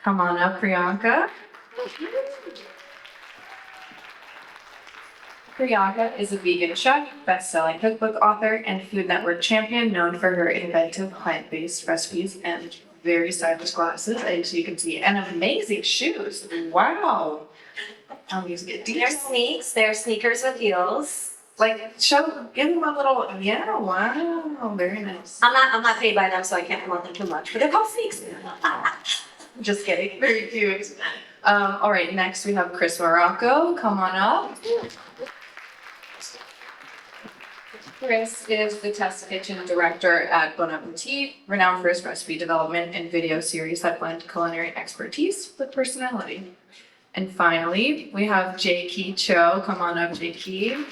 Come on up, Priyanka. Priyanka is a vegan chef, best-selling cookbook author, and Food Network champion known for her inventive plant-based recipes and very stylish glasses, as you can see, and amazing shoes. Wow. These get deep. They're sneaks. They're sneakers with heels. Like, give them a little, yeah, wow, very nice. I'm not paid by them, so I can't promote them too much. But they're called sneaks. Just kidding. Very cute. All right, next we have Chris Morocco. Come on up. Chris is the test kitchen director at Appetit, renowned for his recipe development and video series that blend culinary expertise with personality. And finally, we have Jaeki Cho. Come on up, Jaeki.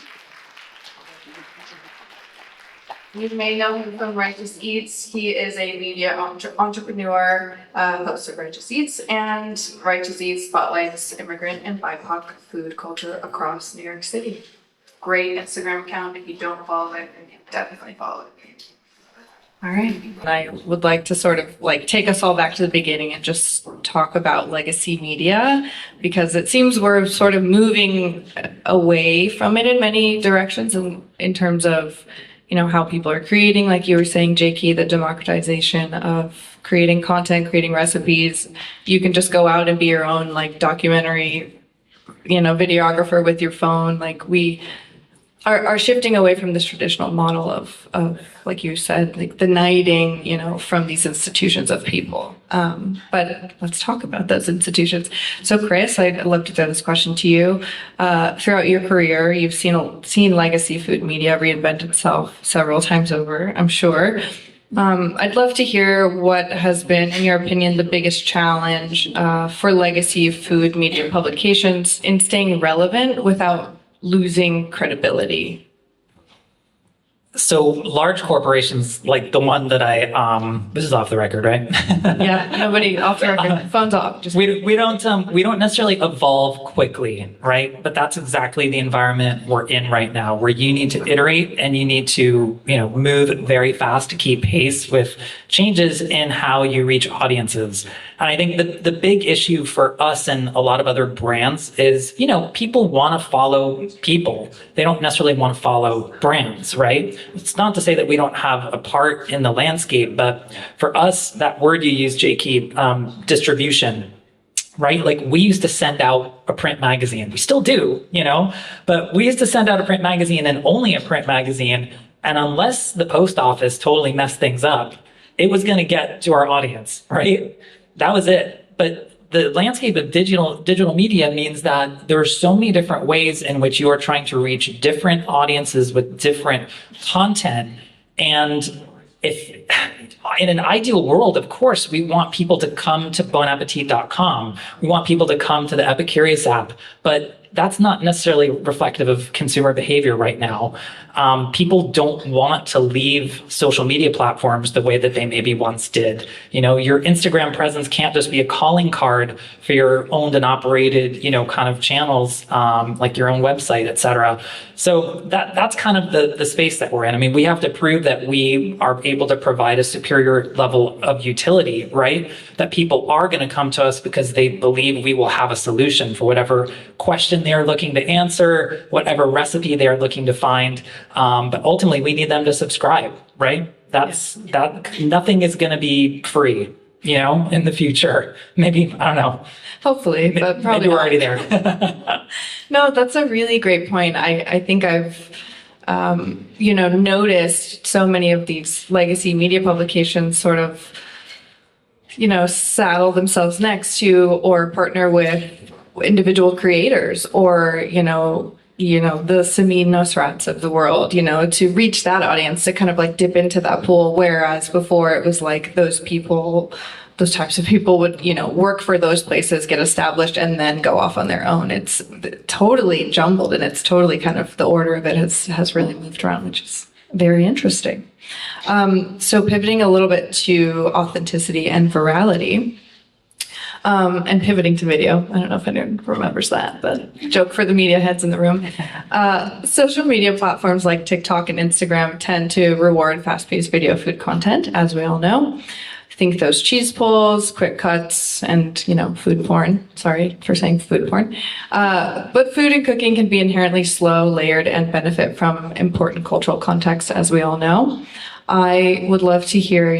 You may know him from Righteous Eats. He is a media entrepreneur, host of Righteous Eats, and Righteous Eats spotlights immigrant and BIPOC food culture across New York City. Great Instagram account. If you don't follow it, then definitely follow it. All right. I would like to sort of take us all back to the beginning and just talk about legacy media, because it seems we're sort of moving away from it in many directions in terms of how people are creating, like you were saying, Jaeki, the democratization of creating content, creating recipes. You can just go out and be your own documentary, videographer with your phone. We are shifting away from this traditional model of like you said, the knighting, from these institutions of people. But let's talk about those institutions. So Chris, I'd love to throw this question to you. Throughout your career, you've seen legacy food media reinvent itself several times over, I'm sure. I'd love to hear what has been, in your opinion, the biggest challenge for legacy food media publications in staying relevant without losing credibility. So large corporations like the one that this is off the record, right? Yeah, nobody off the record. Phone's off. Just we don't necessarily evolve quickly, right? But that's exactly the environment we're in right now, where you need to iterate and you need to move very fast to keep pace with changes in how you reach audiences. And I think the big issue for us and a lot of other brands is, people want to follow people. They don't necessarily want to follow brands, right? It's not to say that we don't have a part in the landscape, but for us, that word you use, Jaeki, distribution, right? We used to send out a print magazine. We still do, but we used to send out a print magazine and only a print magazine. And unless the post office totally messed things up, it was going to get to our audience, right? That was it. But the landscape of digital media means that there are so many different ways in which you are trying to reach different audiences with different content. And if in an ideal world, of course, we want people to come to bonappetit.com. We want people to come to the Epicurious app, but that's not necessarily reflective of consumer behavior right now. People don't want to leave social media platforms the way that they maybe once did. Your Instagram presence can't just be a calling card for your owned and operated, kind of channels, like your own website, et cetera. So that's kind of the space that we're in. I mean, we have to prove that we are able to provide a superior level of utility, right? That people are going to come to us because they believe we will have a solution for whatever question they're looking to answer, whatever recipe they're looking to find. But ultimately, we need them to subscribe, right? Nothing is going to be free, in the future. Maybe, I don't know. Hopefully, but probably maybe we're already there. No, that's a really great point. I think I've, noticed so many of these legacy media publications sort of, saddle themselves next to or partner with individual creators or, the Samin Nosrats of the world, to reach that audience, to kind of dip into that pool. Whereas before it was those types of people would, work for those places, get established, and then go off on their own. It's totally jumbled, and it's totally kind of the order of it has really moved around, which is very interesting. So pivoting a little bit to authenticity and virality. And pivoting to video. I don't know if anyone remembers that, but joke for the media heads in the room. Social media platforms like TikTok and Instagram tend to reward fast-paced video food content, as we all know. Think those cheese pulls, quick cuts, and, food porn. Sorry for saying food porn. But food and cooking can be inherently slow, layered, and benefit from important cultural context, as we all know. I would love to hear,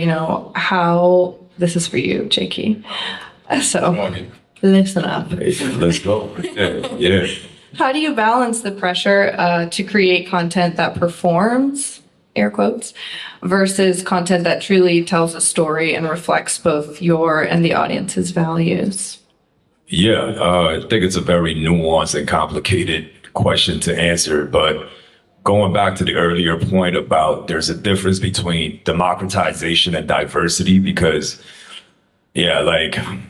how this is for you, Jaeki. So listen up. Let's go. Yeah. How do you balance the pressure to create content that performs, air quotes, versus content that truly tells a story and reflects both your and the audience's values? Yeah, I think it's a very nuanced and complicated question to answer, but going back to the earlier point about there's a difference between democratization and diversity because, and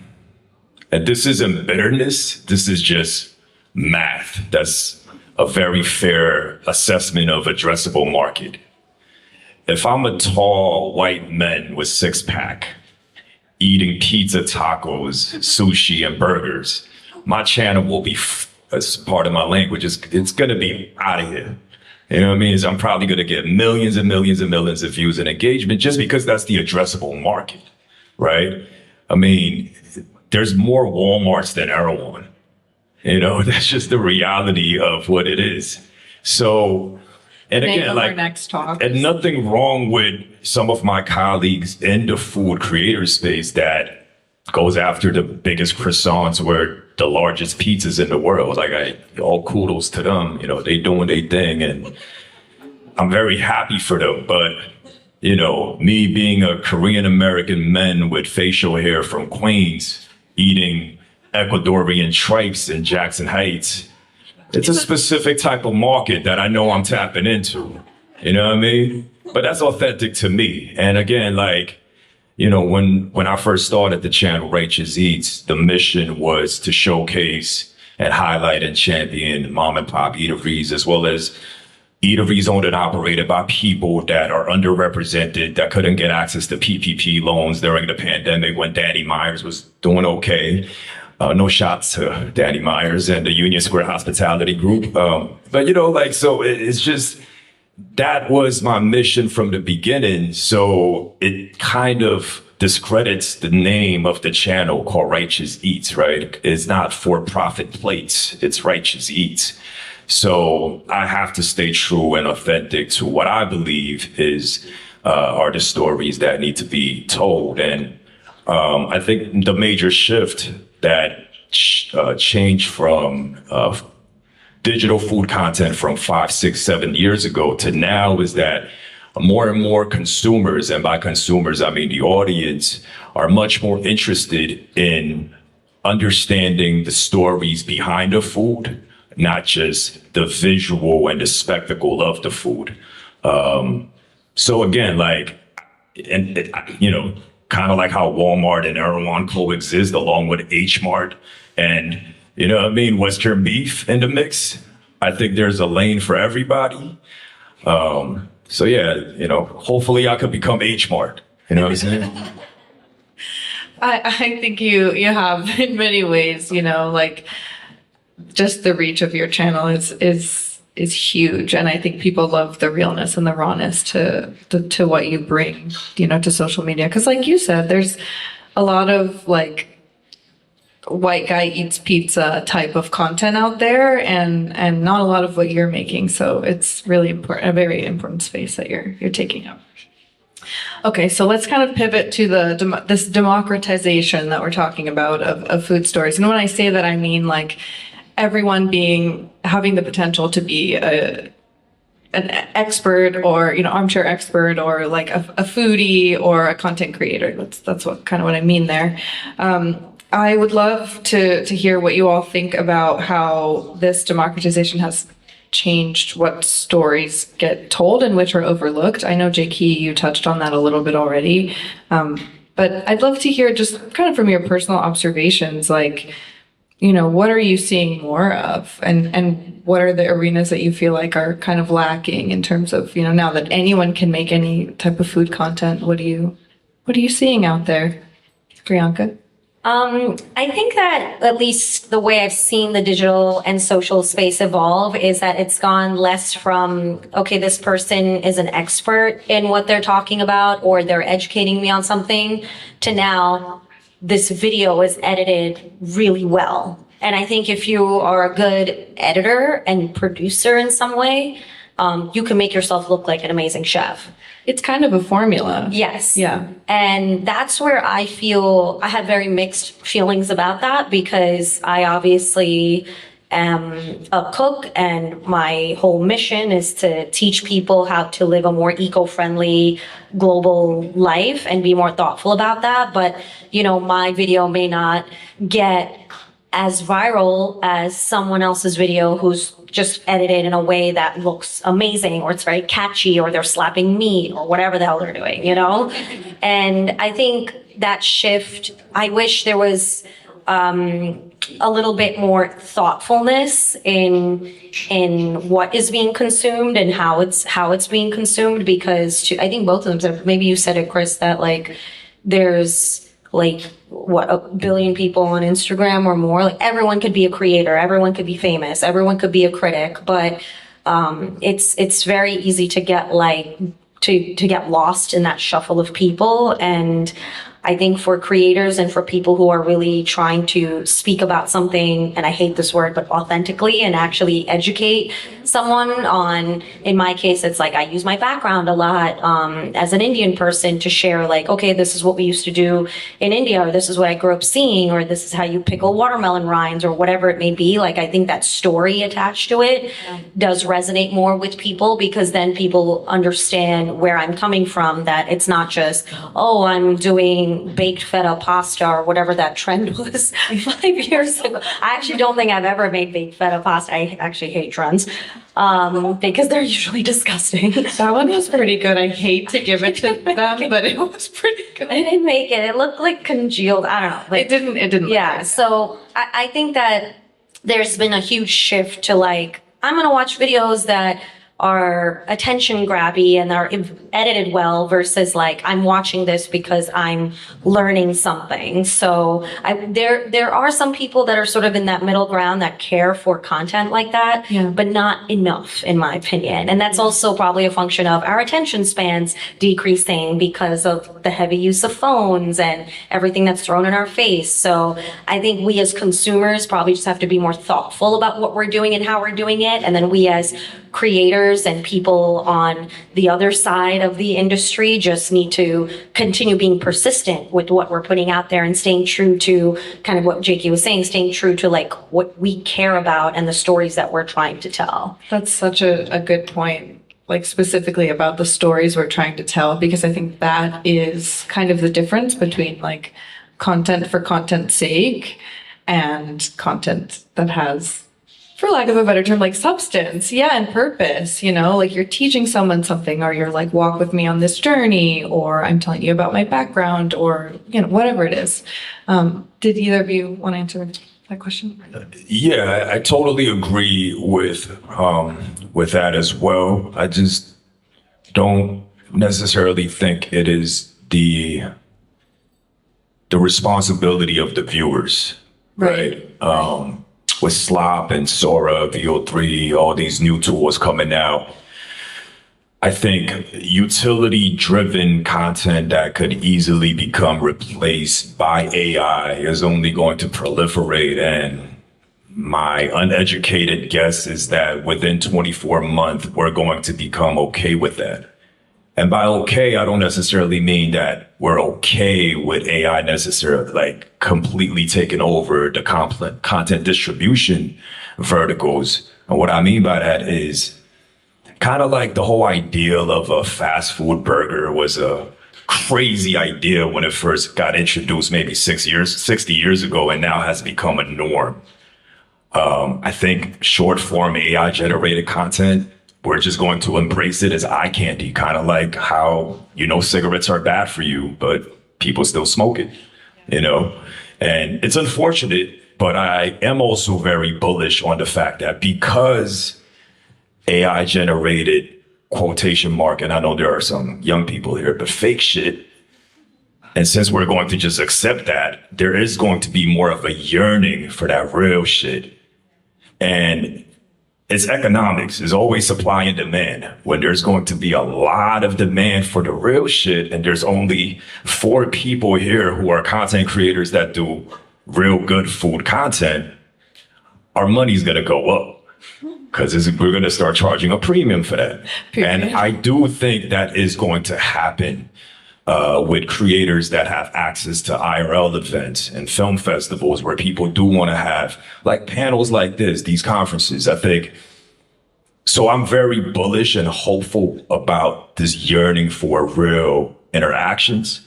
this isn't bitterness, this is just math. That's a very fair assessment of addressable market. If I'm a tall white man with six-pack, eating pizza, tacos, sushi, and burgers, my channel will be, as part of my language, it's going to be out of here. You know what I mean? I'm probably going to get millions and millions and millions of views and engagement just because that's the addressable market, right? I mean, there's more Walmarts than Erewhon. That's just the reality of what it is. So, and again, our next talk. And nothing wrong with some of my colleagues in the food creator space that goes after the biggest croissants or the largest pizzas in the world. All kudos to them. They doing their thing, and I'm very happy for them. But me being a Korean American man with facial hair from Queens, eating Ecuadorian tripes in Jackson Heights. It's a specific type of market that I know I'm tapping into. You know what I mean? But that's authentic to me. And again, when I first started the channel, Righteous Eats, the mission was to showcase and highlight and champion mom and pop eateries, as well as eateries owned and operated by people that are underrepresented, that couldn't get access to PPP loans during the pandemic when Danny Myers was doing okay. No shots to Danny Myers and the Union Square Hospitality Group. So it's just, that was my mission from the beginning. So it kind of discredits the name of the channel called Righteous Eats, right? It's not for-profit plates, it's Righteous Eats. So I have to stay true and authentic to what I believe are the stories that need to be told. And I think the major shift that changed from digital food content from 5, 6, 7 years ago to now is that more and more consumers, and by consumers, I mean the audience, are much more interested in understanding the stories behind the food, not just the visual and the spectacle of the food. So again, kind of like how Walmart and Erewhon coexist along with H Mart and, Western beef in the mix. I think there's a lane for everybody. Hopefully I could become H Mart. You know what I'm saying? I think you have in many ways, just the reach of your channel is huge, and I think people love the realness and the rawness to what you bring, to social media. Because, like you said, there's a lot of white guy eats pizza type of content out there, and not a lot of what you're making. So it's really important, a very important space that you're taking up. Okay, so let's kind of pivot to this democratization that we're talking about of food stories. And when I say that, I mean everyone having the potential to be an expert or armchair expert or a foodie or a content creator. That's what I mean there. I would love to hear what you all think about how this democratization has changed what stories get told and which are overlooked. I know, Jaeki, you touched on that a little bit already, but I'd love to hear just kind of from your personal observations, what are you seeing more of, and what are the arenas that you feel like are kind of lacking in terms of, now that anyone can make any type of food content, what are you seeing out there, Priyanka? I think that at least the way I've seen the digital and social space evolve is that it's gone less from, okay, this person is an expert in what they're talking about or they're educating me on something, to now this video is edited really well. And I think if you are a good editor and producer in some way, you can make yourself look like an amazing chef. It's kind of a formula. Yes. Yeah. And that's where I feel I have very mixed feelings about that, because I obviously am a cook and my whole mission is to teach people how to live a more eco-friendly global life and be more thoughtful about that. But, you know, my video may not get as viral as someone else's video who's just edited in a way that looks amazing, or it's very catchy, or they're slapping meat or whatever the hell they're doing, you know? And I think that shift, I wish there was a little bit more thoughtfulness in what is being consumed and how it's being consumed, because I think both of them, maybe you said it, Chris, that like there's like what, 1 billion people on Instagram or more. Like everyone could be a creator, everyone could be famous, everyone could be a critic, but it's very easy to get like to get lost in that shuffle of people. And I think for creators and for people who are really trying to speak about something, and I hate this word, but authentically, and actually educate someone on, in my case, it's like I use my background a lot as an Indian person to share like, okay, this is what we used to do in India, or this is what I grew up seeing, or this is how you pickle watermelon rinds, or whatever it may be. Like, I think that story attached to it does resonate more with people, because then people understand where I'm coming from, that it's not just, oh, I'm doing baked feta pasta or whatever that trend was 5 years ago. I actually don't think I've ever made baked feta pasta. I actually hate trends because they're usually disgusting. That one was pretty good. I hate to give it to them, but it was pretty good. I didn't make it. It looked like congealed. I don't know. Like, It didn't. yeah. So I think that there's been a huge shift to like, I'm going to watch videos that are attention grabby and are edited well, versus like I'm watching this because I'm learning something. So there are some people that are sort of in that middle ground that care for content like that, Yeah. but not enough, in my opinion. And that's also probably a function of our attention spans decreasing because of the heavy use of phones and everything that's thrown in our face. So I think we as consumers probably just have to be more thoughtful about what we're doing and how we're doing it. And then we as creators and people on the other side of the industry just need to continue being persistent with what we're putting out there and staying true to kind of what Jaeki was saying, staying true to like what we care about and the stories that we're trying to tell. That's such a good point, like specifically about the stories we're trying to tell, because I think that is kind of the difference between like content for content's sake and content that has, for lack of a better term, like substance, yeah, and purpose, you know, like you're teaching someone something, or you're like, walk with me on this journey, or I'm telling you about my background, or, you know, whatever it is. Did either of you want to answer that question? Yeah, I totally agree with that as well. I just don't necessarily think it is the responsibility of the viewers, right? With Slop and Sora, VO3, all these new tools coming out, I think utility-driven content that could easily become replaced by AI is only going to proliferate. And my uneducated guess is that within 24 months, we're going to become okay with that. And by okay, I don't necessarily mean that we're okay with AI necessarily, like completely taking over the content distribution verticals. And what I mean by that is kind of like the whole idea of a fast food burger was a crazy idea when it first got introduced maybe 60 years ago, and now has become a norm. I think short form AI generated content, we're just going to embrace it as eye candy, kind of like how, you know, cigarettes are bad for you, but people still smoke it, you know? And it's unfortunate, but I am also very bullish on the fact that because AI generated quotation mark, and I know there are some young people here, but fake shit, And since we're going to just accept that, there is going to be more of a yearning for that real shit. And it's economics. It's always supply and demand. When there's going to be a lot of demand for the real shit, and there's only 4 people here who are content creators that do real good food content, our money's going to go up. Because we're going to start charging a premium for that. And I do think that is going to happen with creators that have access to IRL events and film festivals where people do want to have like panels like this, these conferences. I think, so I'm very bullish and hopeful about this yearning for real interactions.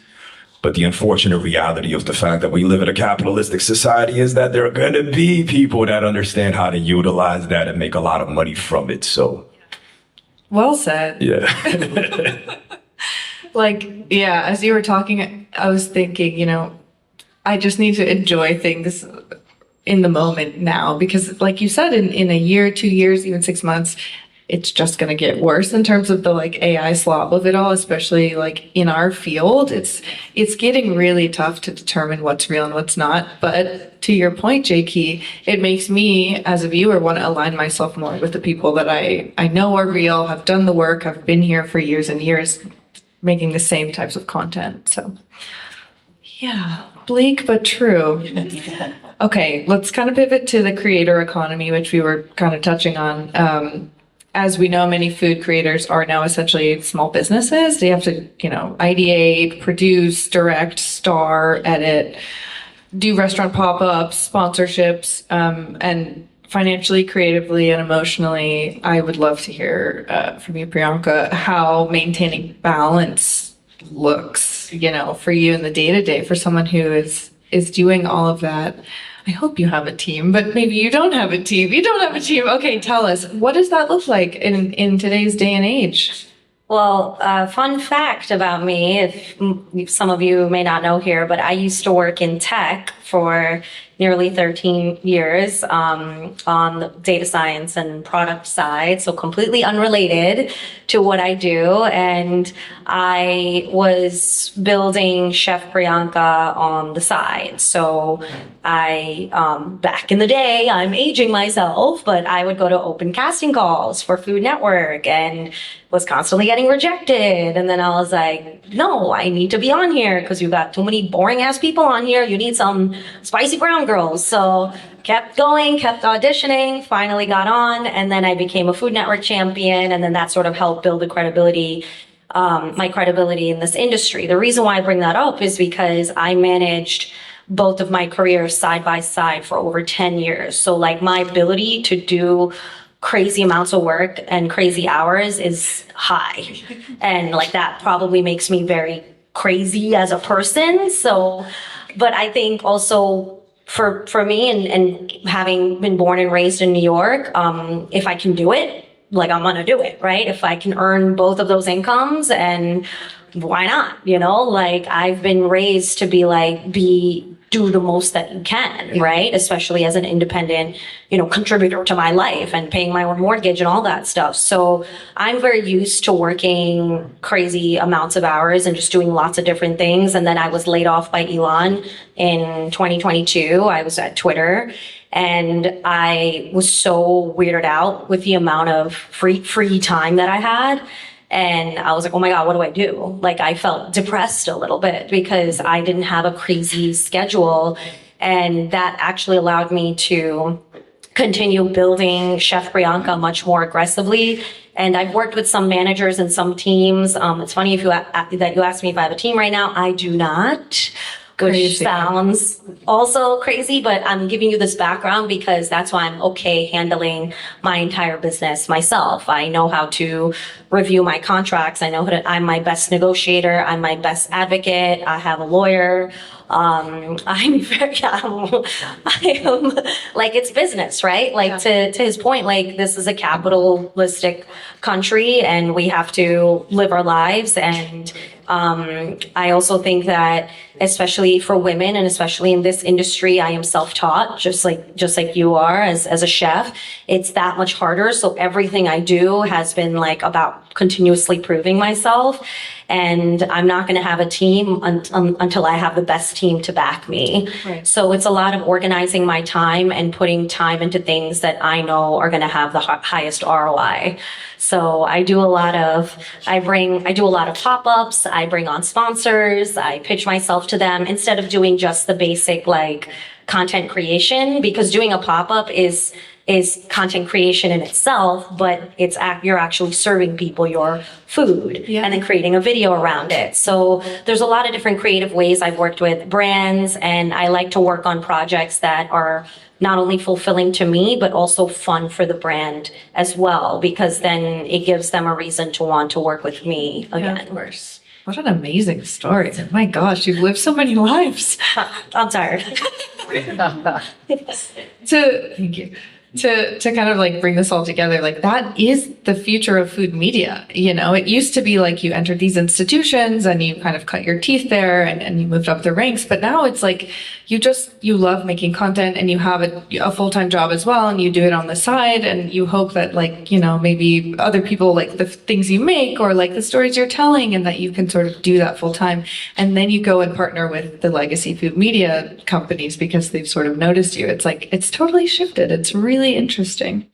But the unfortunate reality of the fact that we live in a capitalistic society is that there are going to be people that understand how to utilize that and make a lot of money from it. So, Well said. yeah. Yeah, as you were talking, I was thinking, I just need to enjoy things in the moment now, because like you said, in a year, 2 years, even 6 months, it's just going to get worse in terms of the AI slop of it all, especially in our field. It's getting really tough to determine what's real and what's not. But to your point, Jaeki, it makes me as a viewer want to align myself more with the people that I know are real, have done the work, have been here for years and years, making the same types of content. So yeah, bleak but true. Okay, let's kind of pivot to the creator economy, which we were kind of touching on. As we know, many food creators are now essentially small businesses. They have to, ideate, produce, direct, star, edit, do restaurant pop-ups, sponsorships, and financially, creatively, and emotionally, I would love to hear from you, Priyanka, how maintaining balance looks, for you in the day-to-day, for someone who is doing all of that. I hope you have a team, but maybe you don't have a team. You don't have a team. Okay, tell us, what does that look like in today's day and age? Well, fun fact about me, if some of you may not know here, but I used to work in tech for nearly 13 years on the data science and product side, so completely unrelated to what I do. And I was building Chef Priyanka on the side. So I, back in the day, I'm aging myself, but I would go to open casting calls for Food Network and was constantly getting rejected. And then I was like, no, I need to be on here because you got too many boring ass people on here. You need some spicy brown girls. So kept going, kept auditioning, finally got on. And then I became a Food Network champion. And then that sort of helped build the credibility, my credibility in this industry. The reason why I bring that up is because I managed both of my careers side by side for over 10 years. So my ability to do crazy amounts of work and crazy hours is high. And that probably makes me very crazy as a person. So, but I think also for me and having been born and raised in New York, if I can do it, I'm gonna do it, right? If I can earn both of those incomes, and why not? I've been raised to be do the most that you can, right? Especially as an independent, contributor to my life and paying my own mortgage and all that stuff. So I'm very used to working crazy amounts of hours and just doing lots of different things. And then I was laid off by Elon in 2022. I was at Twitter and I was so weirded out with the amount of free time that I had. And I was like, oh my God, what do I do? I felt depressed a little bit because I didn't have a crazy schedule. And that actually allowed me to continue building Chef Priyanka much more aggressively. And I've worked with some managers and some teams. It's funny that you asked me if I have a team right now. I do not. Which sounds also crazy, but I'm giving you this background because that's why I'm okay handling my entire business myself. I know how to review my contracts. I know I'm my best negotiator. I'm my best advocate. I have a lawyer. I'm very, I am it's business, right? To his point, this is a capitalistic country and we have to live our lives. And I also think that especially for women and especially in this industry, I am self-taught, just like you are as a chef. It's that much harder. So everything I do has been about continuously proving myself. And I'm not going to have a team until I have the best team to back me. Right. So it's a lot of organizing my time and putting time into things that I know are going to have the highest ROI. So I do a lot of pop-ups, I bring on sponsors, I pitch myself to them instead of doing just the basic like content creation, because doing a pop-up is content creation in itself, but you're actually serving people your food and then creating a video around it. So there's a lot of different creative ways I've worked with brands, and I like to work on projects that are not only fulfilling to me, but also fun for the brand as well, because then it gives them a reason to want to work with me again. Yeah, of course. What an amazing story. My gosh, you've lived so many lives. I'm tired. Thank you. To kind of like bring this all together, like that is the future of food media. You know, it used to be like you entered these institutions and you kind of cut your teeth there and you moved up the ranks. But now it's like you love making content and you have a full-time job as well, and you do it on the side, and you hope that like, you know, maybe other people like the things you make or like the stories you're telling, and that you can sort of do that full time. And then you go and partner with the legacy food media companies because they've sort of noticed you. It's like, it's totally shifted. It's really interesting.